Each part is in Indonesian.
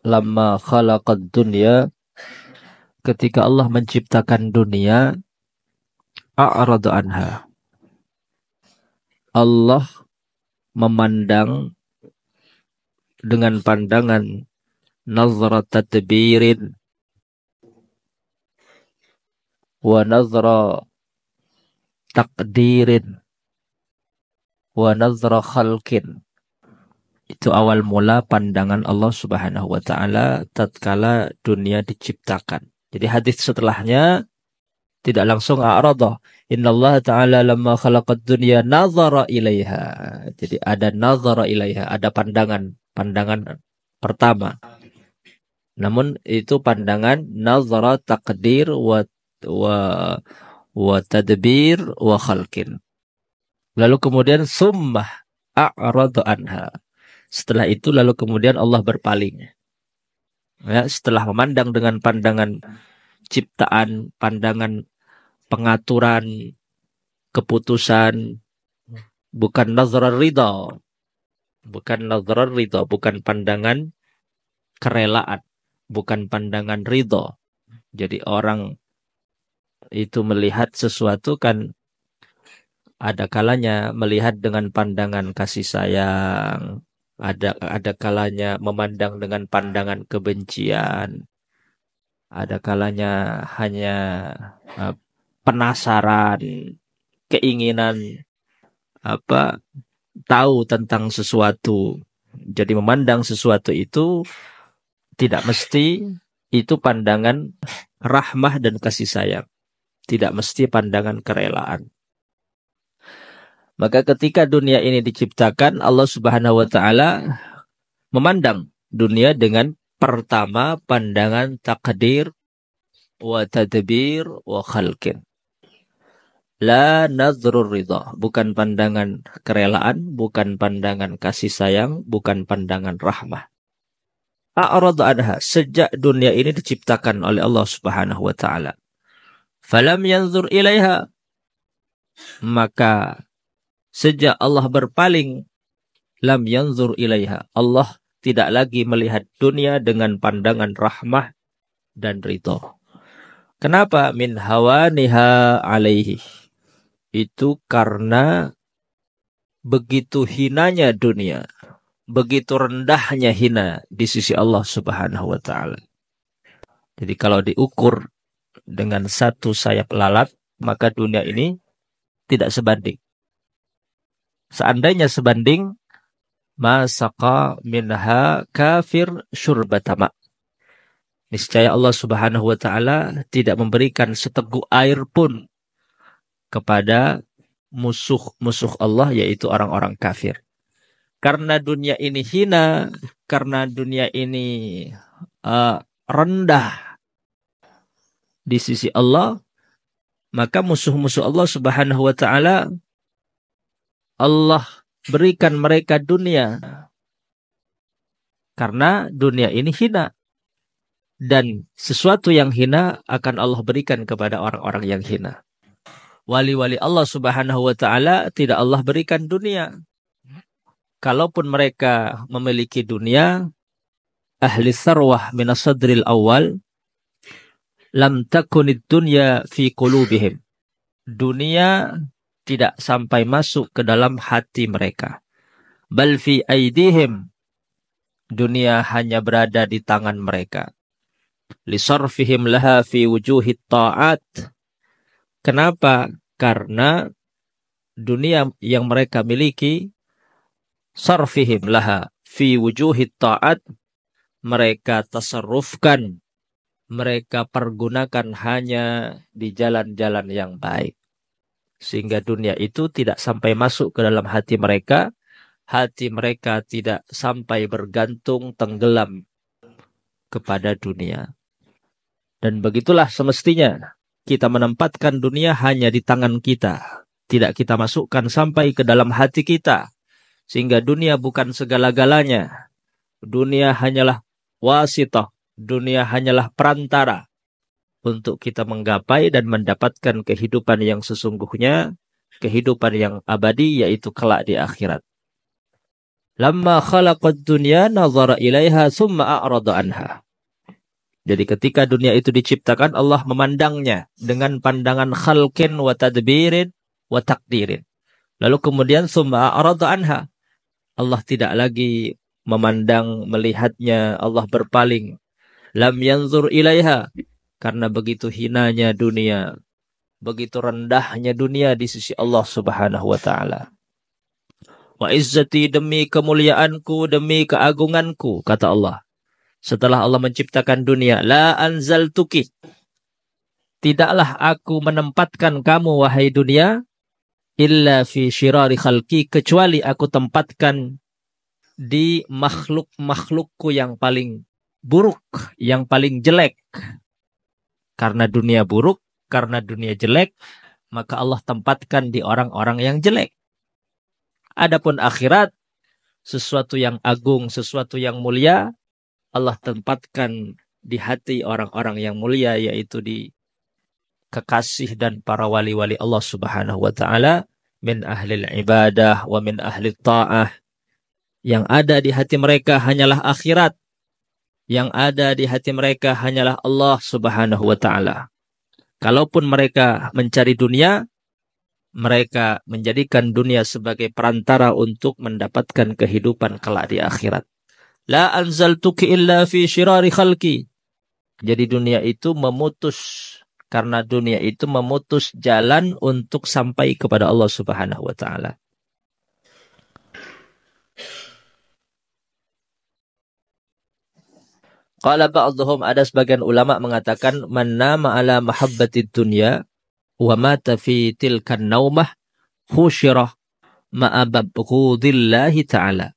lamma khalaqad dunya, ketika Allah menciptakan dunia, a'radu anha. Allah memandang dengan pandangan nazra tadbirin wa nazra takdirin wa nazra khalqin. Itu awal mula pandangan Allah Subhanahu wa taala tatkala dunia diciptakan. Jadi hadis setelahnya tidak langsung a'rada. Innallaha ta'ala lamma khalaqad dunya nazara ilaiha. Jadi ada nazara ilaiha, ada pandangan pertama. Namun itu pandangan nazara takdir wa tadbir wa khalqin. Lalu kemudian summah a'rada anha. Setelah itu lalu kemudian Allah berpaling. Ya, setelah memandang dengan pandangan ciptaan, pandangan pengaturan, keputusan, bukan nazar ridha. Bukan nazar ridha, bukan pandangan kerelaan, bukan pandangan ridha. Jadi orang itu melihat sesuatu kan ada kalanya melihat dengan pandangan kasih sayang, ada kalanya memandang dengan pandangan kebencian, ada kalanya hanya penasaran, keinginan tahu tentang sesuatu. Jadi memandang sesuatu itu tidak mesti itu pandangan rahmah dan kasih sayang, tidak mesti pandangan kerelaan. Maka ketika dunia ini diciptakan, Allah Subhanahu wa taala memandang dunia dengan pertama pandangan takdir wa tadbir wa khalqin. La nazrur ridha, bukan pandangan kerelaan, bukan pandangan kasih sayang, bukan pandangan rahmah. A'rada anha, sejak dunia ini diciptakan oleh Allah Subhanahu wa taala. Falam yanzur ilaiha, maka sejak Allah berpaling, lam yanzur ilaiha, Allah tidak lagi melihat dunia dengan pandangan rahmah dan ridha. Kenapa? Min hawaniha alaihi. Itu karena begitu hinanya dunia, begitu rendahnya hina di sisi Allah Subhanahu wa taala. Jadi kalau diukur dengan satu sayap lalat, maka dunia ini tidak sebanding. Seandainya sebanding, masaka minha kafir syurbatama. Niscaya Allah Subhanahu wa taala tidak memberikan seteguk air pun kepada musuh-musuh Allah, yaitu orang-orang kafir. Karena dunia ini hina, karena dunia ini rendah di sisi Allah, maka musuh-musuh Allah Subhanahu wa taala Allah berikan mereka dunia karena dunia ini hina, dan sesuatu yang hina akan Allah berikan kepada orang-orang yang hina. Wali-wali Allah Subhanahu wa taala tidak Allah berikan dunia. Kalaupun mereka memiliki dunia, ahli sarwah min as-sadril awal, lam takunid dunya fi qulubihim. Dunia tidak sampai masuk ke dalam hati mereka. Bal fi aidihim. Dunia hanya berada di tangan mereka. Lisarfihim laha fi wujuhit ta'at. Kenapa? Karena dunia yang mereka miliki, sarfihim laha fi wujuhit ta'at, mereka tasarrufkan, mereka pergunakan hanya di jalan-jalan yang baik. Sehingga dunia itu tidak sampai masuk ke dalam hati mereka tidak sampai bergantung, tenggelam kepada dunia. Dan begitulah semestinya kita menempatkan dunia hanya di tangan kita. Tidak kita masukkan sampai ke dalam hati kita. Sehingga dunia bukan segala-galanya. Dunia hanyalah wasithah. Dunia hanyalah perantara untuk kita menggapai dan mendapatkan kehidupan yang sesungguhnya, kehidupan yang abadi, yaitu kelak di akhirat. Lamma khalaqad dunya nazara ilaiha thumma a'rada anha. Jadi ketika dunia itu diciptakan, Allah memandangnya dengan pandangan khalqin wa tadbirin wa takdirin. Lalu kemudian thumma a'rada anha. Allah tidak lagi memandang, melihatnya, Allah berpaling. Lam yanzur ilaiha. Karena begitu hinanya dunia, begitu rendahnya dunia di sisi Allah Subhanahu wa taala. Wa izzati, demi kemuliaanku, demi keagunganku, kata Allah. Setelah Allah menciptakan dunia, la anzaltuki, tidaklah aku menempatkan kamu wahai dunia, illa fi syirari khalqi, kecuali aku tempatkan di makhluk-makhlukku yang paling buruk, yang paling jelek. Karena dunia buruk, karena dunia jelek, maka Allah tempatkan di orang-orang yang jelek. Adapun akhirat, sesuatu yang agung, sesuatu yang mulia, Allah tempatkan di hati orang-orang yang mulia, yaitu di kekasih dan para wali-wali Allah Subhanahu wa taala, min ahlil ibadah wa min ahli ta'ah. Yang ada di hati mereka hanyalah akhirat. Yang ada di hati mereka hanyalah Allah Subhanahu wa taala. Kalaupun mereka mencari dunia, mereka menjadikan dunia sebagai perantara untuk mendapatkan kehidupan kelak di akhirat. La anzaltuki illa fi syirari khalqi. Jadi dunia itu memutus, karena dunia itu memutus jalan untuk sampai kepada Allah Subhanahu wa taala. Qala ba'dhum, ada sebagian ulama mengatakan, man nama ala mahabbatid dunya wa mata fi tilkan naumah khusyirah ma'a babghudillahi ta'ala.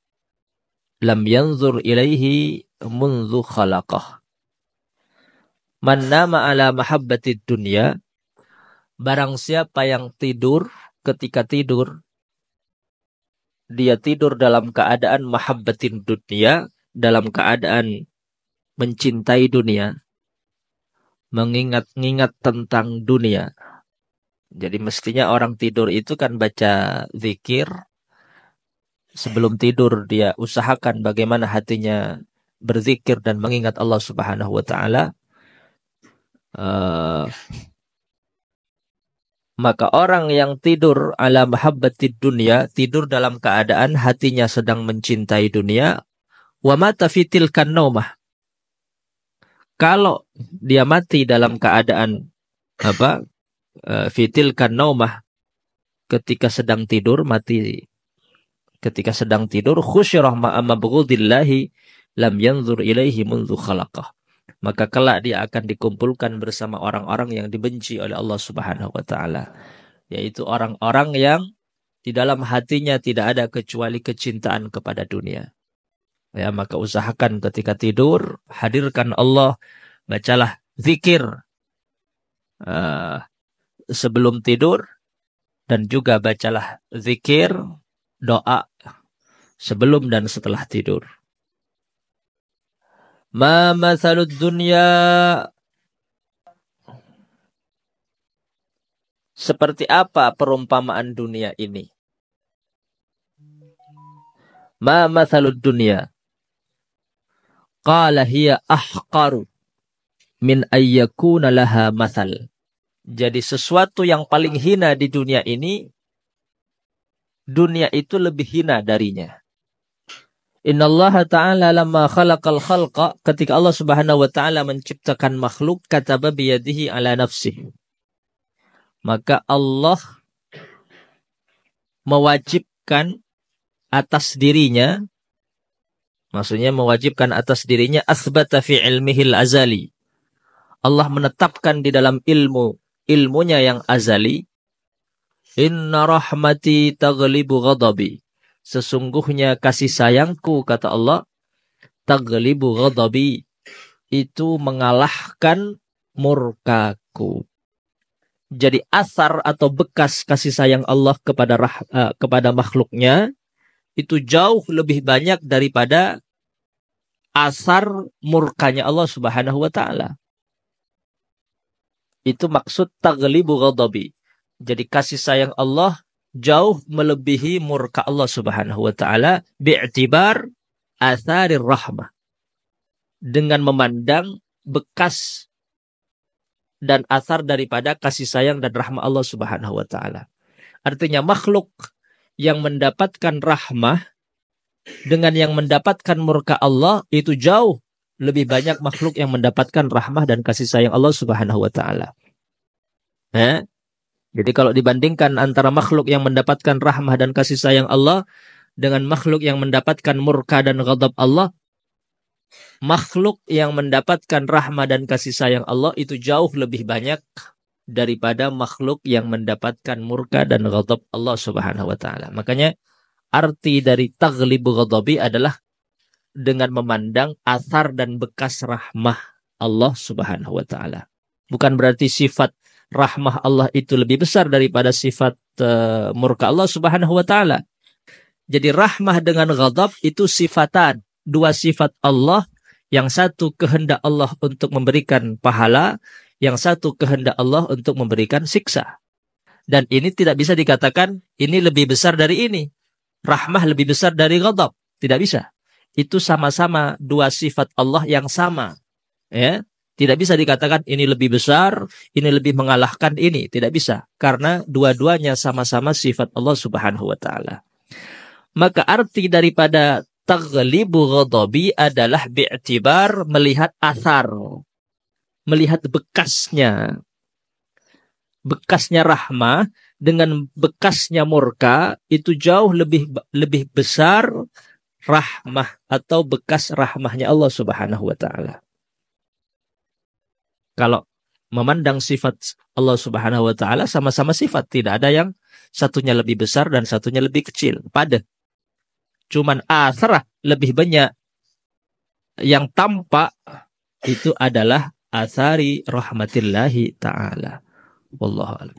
Lam yanzur ilaihi munzu khalaqah. Man nama ala mahabbatid dunya, barang siapa yang tidur, ketika tidur, dia tidur dalam keadaan mahabbatin dunya, dalam keadaan mencintai dunia, mengingat-ingat tentang dunia. Jadi mestinya orang tidur itu kan baca zikir. Sebelum tidur dia usahakan bagaimana hatinya berzikir dan mengingat Allah Subhanahu wa taala. Maka orang yang tidur ala mahabbatid dunya, tidur dalam keadaan hatinya sedang mencintai dunia, wa mata fi tilkan naumah. Kalau dia mati dalam keadaan fi tilkan naumah, ketika sedang tidur, mati ketika sedang tidur, khusyirah ma'a mabghudillahi lam yanzur ilaihi munzu khalaqah. Maka kelak dia akan dikumpulkan bersama orang-orang yang dibenci oleh Allah Subhanahu wa taala, yaitu orang-orang yang di dalam hatinya tidak ada kecuali kecintaan kepada dunia. Ya, maka usahakan ketika tidur hadirkan Allah, bacalah zikir sebelum tidur, dan juga bacalah zikir doa sebelum dan setelah tidur. Ma mathalud dunya, seperti apa perumpamaan dunia ini? Ma mathalud dunya, qala hiya ahqaru min ayyakuna laha mathal. Jadi sesuatu yang paling hina di dunia ini, dunia itu lebih hina darinya. Innallaha ta'ala lamma khalaqal khalqa, ketika Allah Subhanahu wa ta'ala menciptakan makhluk, kataba biyadihi ala nafsihi. Maka Allah mewajibkan atas dirinya, maksudnya mewajibkan atas dirinya, asbata fi ilmihil azali. Allah menetapkan di dalam ilmunya yang azali, inna rahmati taghlibu ghadabi. Sesungguhnya kasih sayangku, kata Allah, taghlibu ghadabi, itu mengalahkan murkaku. Jadi asar atau bekas kasih sayang Allah kepada makhluknya itu jauh lebih banyak daripada asar murkanya Allah Subhanahu wa taala. Itu maksud taghlibu ghadabi. Jadi kasih sayang Allah jauh melebihi murka Allah Subhanahu wa taala bi'tibar atharir rahmah, dengan memandang bekas dan asar daripada kasih sayang dan rahmah Allah Subhanahu wa taala. Artinya makhluk yang mendapatkan rahmah dengan yang mendapatkan murka Allah itu jauh lebih banyak makhluk yang mendapatkan rahmah dan kasih sayang Allah Subhanahu wa taala. Jadi kalau dibandingkan antara makhluk yang mendapatkan rahmah dan kasih sayang Allah dengan makhluk yang mendapatkan murka dan ghadab Allah, makhluk yang mendapatkan rahmah dan kasih sayang Allah itu jauh lebih banyak daripada makhluk yang mendapatkan murka dan ghadab Allah Subhanahu wa taala. Makanya arti dari taghlibu ghadabi adalah dengan memandang athar dan bekas rahmah Allah Subhanahu wa taala. Bukan berarti sifat rahmah Allah itu lebih besar daripada sifat murka Allah Subhanahu wa taala. Jadi rahmah dengan ghadab itu sifatan, dua sifat Allah, yang satu kehendak Allah untuk memberikan pahala, yang satu kehendak Allah untuk memberikan siksa. Dan ini tidak bisa dikatakan ini lebih besar dari ini. Rahmah lebih besar dari ghadab, tidak bisa. Itu sama-sama dua sifat Allah yang sama. Ya. Tidak bisa dikatakan ini lebih besar, ini lebih mengalahkan ini. Tidak bisa. Karena dua-duanya sama-sama sifat Allah Subhanahu wa ta'ala. Maka arti daripada taghlibu ghadabi adalah bi'tibar melihat asar. Melihat bekasnya. Bekasnya rahmah dengan bekasnya murka itu jauh lebih besar rahmah atau bekas rahmahnya Allah Subhanahu wa ta'ala. Kalau memandang sifat Allah Subhanahu wa ta'ala sama-sama sifat. Tidak ada yang satunya lebih besar dan satunya lebih kecil. Pada. Cuman asrah lebih banyak. Yang tampak itu adalah asari rahmatillahi ta'ala. Wallahu a'lam.